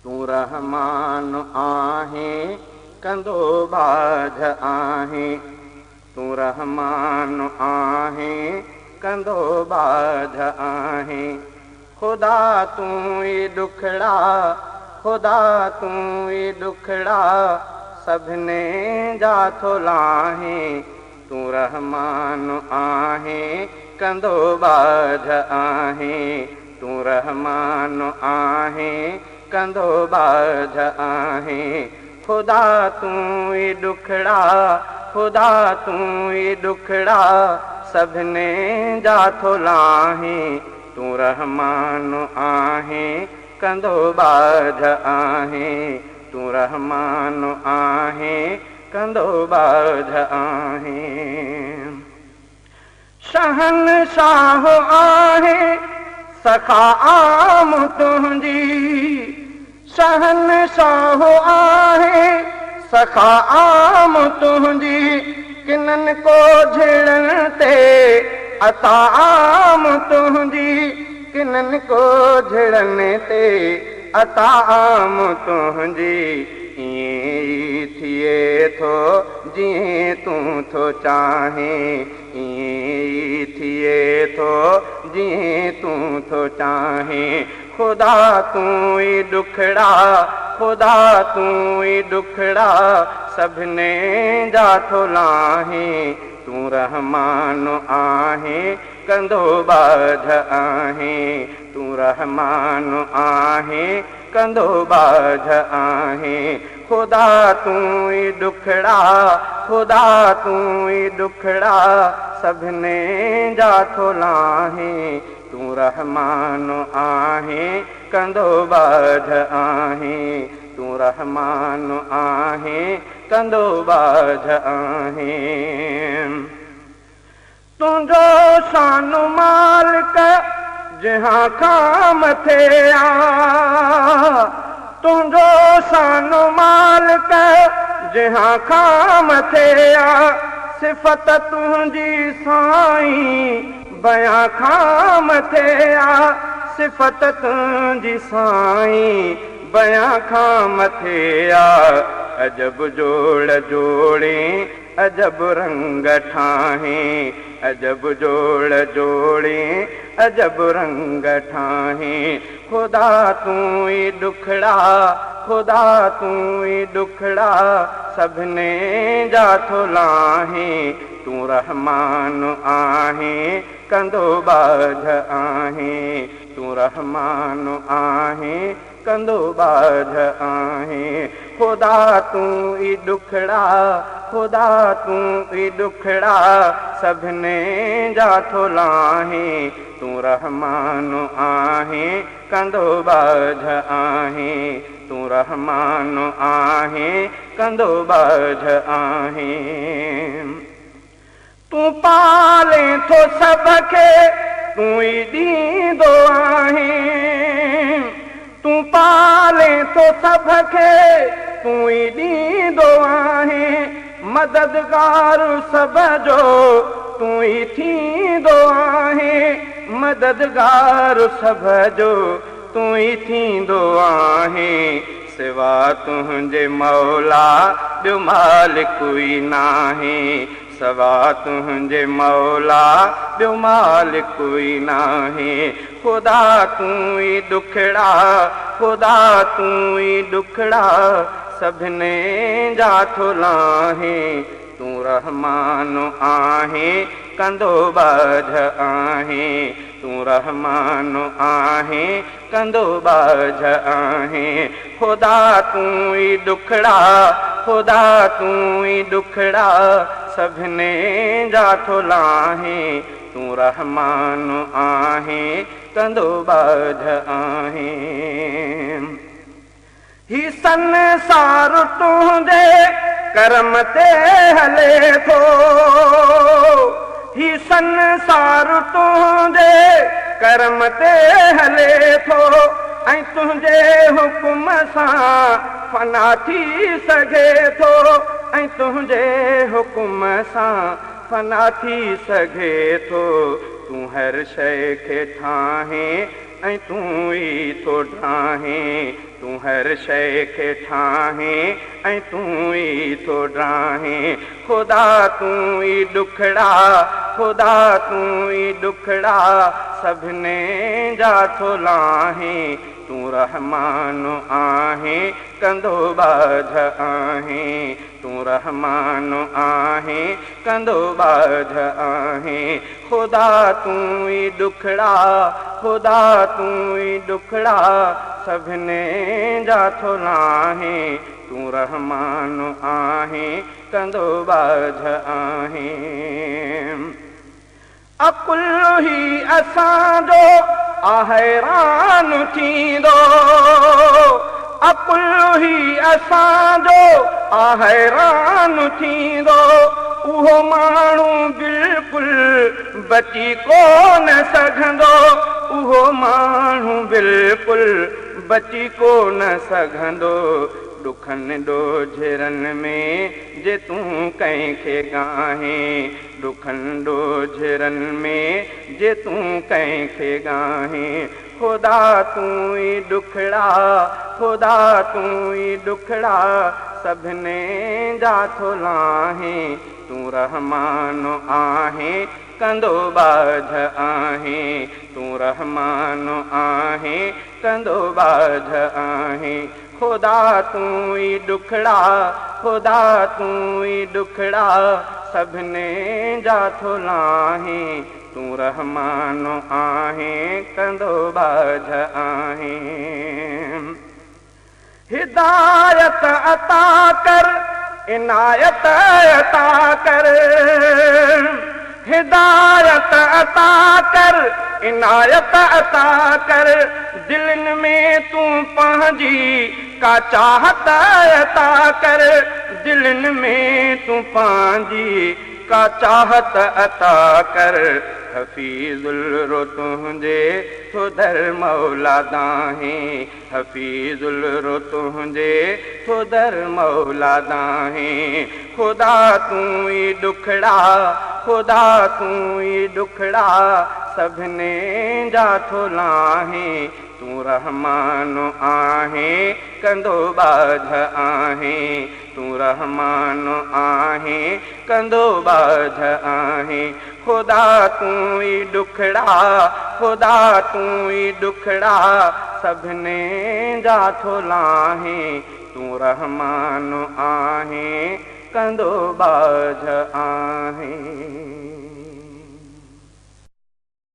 तूं रहमान आहीं कंदो बाझ आहीं, तूं रहमान आहीं कंदो बाझ आहीं। खुदा तूं ई ॾुखड़ा, खुदा तूं ई ॾुखड़ा सभिनी जा थो लाहीं। तूं रहमान आहीं कंदो बाझ आहीं, तूं रहमान आहीं कंदो बाझ आहीं। खुदा तूं ई ॾुखड़ा, खुदा तूं ई ॾुखड़ा सभिनी जा थो लाहीं। तूं रहमान आहीं कंदो बाझ आहीं, तूं रहमान आहीं कंदो बाझ आहीं। शहनशाह आहीं सखा आम तुंहिंजी, शहनशाह आहीं सखा आम तुंहिंजी। किननि को झिड़न ते अता आम तुंहिंजी, किननि को झिड़न ते अता आम तुंहिंजी। ईअं ई थिए थो जीअं तूं थो चाहीं, ईअं ई थिए थो जीअं तूं थो चाहीं। खुदा तूं ई ॾुखड़ा, खुदा तूं ई ॾुखड़ा सभिनी जा थो लाहीं। तूं रहमान आहीं कंदो बाझ आहीं, तूं रहमान आहीं कंदो बाझ आहीं। खुदा तूं ई ॾुखड़ा, खुदा तूं ई ॾुखड़ा सभिनी जा थो लाहीं। तूं रहमान आहीं कंदो बाझ आहीं, तूं रहमान आहीं कंदो बाझ आहीं। तुंहिंजो शान मालिक जहां खां मथे आ, तुंहिंजो शान मालिक जहां खां मथे आ। सिफ़त तुंहिंजी साईं बयां खां मथे आ, सिफ़त तुंहिंजी साईं बयां खां मथे आ। अजब जोड़ जोड़ी अजब रंग ठाहीं, अजब जोड़ जोड़ी अजब रंग ठाहीं। खुदा तूं ई ॾुखड़ा, खुदा तूं ई ॾुखड़ा सभिनी जा थो लाहीं। तूं रहमान आहीं कंदो बाझ आहीं, तूं रहमान आहीं कंदो बाझ आहीं। खुदा तूं ई ॾुखड़ा, खुदा तूं ई ॾुखड़ा सभिनी जा थो लाहीं। तूं रहमान आहीं कंदो बाझ आहीं, तूं रहमान आहीं कंदो बाझ आहीं। तूं पाले थो सभ खे तूं ई ॾींदो आहीं, तूं पाले थो सभ खे तूं ई ॾींदो आहीं। मददगार सभ जो तूं ई थींदो आहीं, मददगार सभ जो तूं ई थींदो आहीं। सिवा तुंहिंजे मौला ॿियो मालिक कोई नाहे, सवा तुंहिंजे मौला ॿियो मालिक कोई नाहे। खुदा तूं ई ॾुखड़ा, खुदा तूं ई ॾुखड़ा सभिनी जा थो लाहीं। तूं रहमान आहीं कंदो बाझ आहीं, तूं रहमान आहीं कंदो बाझ आहीं। खुदा तूं ई ॾुखड़ा, खुदा तूं ई ॾुखड़ा सभिनी जा थो लाहीं। तूं रहमान आहीं कंदो बाझ आहीं। ही संसार तुंहिंजे करम ते हले थो, ही संसार तुंहिंजे करम ते हले थो। ऐं तुंहिंजे हुकुम सां फना थी सघे थो, ऐं तुंहिंजे हुकुम सां फना थी सघे थो। तूं हर शइ खे ठाहीं ऐं तूं ई थो ड्राहें, तूं हर शइ खे ठाहें ऐं तूं ई थो ड्राहें। ख़ुदा तूं ई ॾुखड़ा, ख़ुदा तूं ई ॾुखड़ा सभिनी जा थो लाहें। तूं रहमान आहीं कंदो बाझ आहीं, तूं रहमान आहीं कंदो बाझ आहीं। ख़ुदा तूं ई ॾुखड़ा, ख़ुदा तूं ई ॾुखड़ा सभिनी जा थो लाहें। तूं रहमान आहीं कंदो बाझ आहीं। अकुल ही असांजो हैरान थींदो, अकुल ही असांजो हैरान थींदो। उहो माण्हू बिल्कुलु बची कोन सघंदो, उहो माण्हू बिल्कुलु बची कोन सघंदो। ॾुखनि ॾोझरनि में जे तूं कंहिंखे गाहें, ॾुखनि ॾोझरनि में जे तूं कंहिंखे गाहें। ख़ुदा तूं ई ॾुखड़ा, ख़ुदा तूं ई ॾुखड़ा सभिनी जा थो लाहें। तूं रहमान आहीं कंदो बाझ आहीं, तूं रहमान आहीं कंदो बाझ आहीं। ख़ुदा तूं ई ॾुखड़ा, ख़ुदा तूं ई ॾुखड़ा सभिनी जा थो लाहें। तूं रहमान आहीं कंदो बाझ आहीं। हिदायत अता कर, इनायत अता कर, हिदायत अता कर, इनायत अता कर। दिलनि में तूं पंहिंजी का चाहत अता कर, दिलनि में तूं पंहिंजी का चाहत अता कर। हफ़ीज़ुल रो तुंहिंजे थो दर मौला दाहें, हफ़ीज़ुल रो तुंहिंजे थो दर मौला दाहें। ख़ुदा तूं ई ॾुखड़ा, ख़ुदा तूं ई ॾुखड़ा सभिनी जा थो लाहें। तूं रहमान आहीं कंदो बाझ आहीं, तूं रहमान आहीं कंदो बाझ आहीं। ख़ुदा तूं ई ॾुखड़ा, ख़ुदा तूं ई ॾुखड़ा सभिनी जा थो लाहें। तूं रहमान आहीं कंदो बाझ आहीं।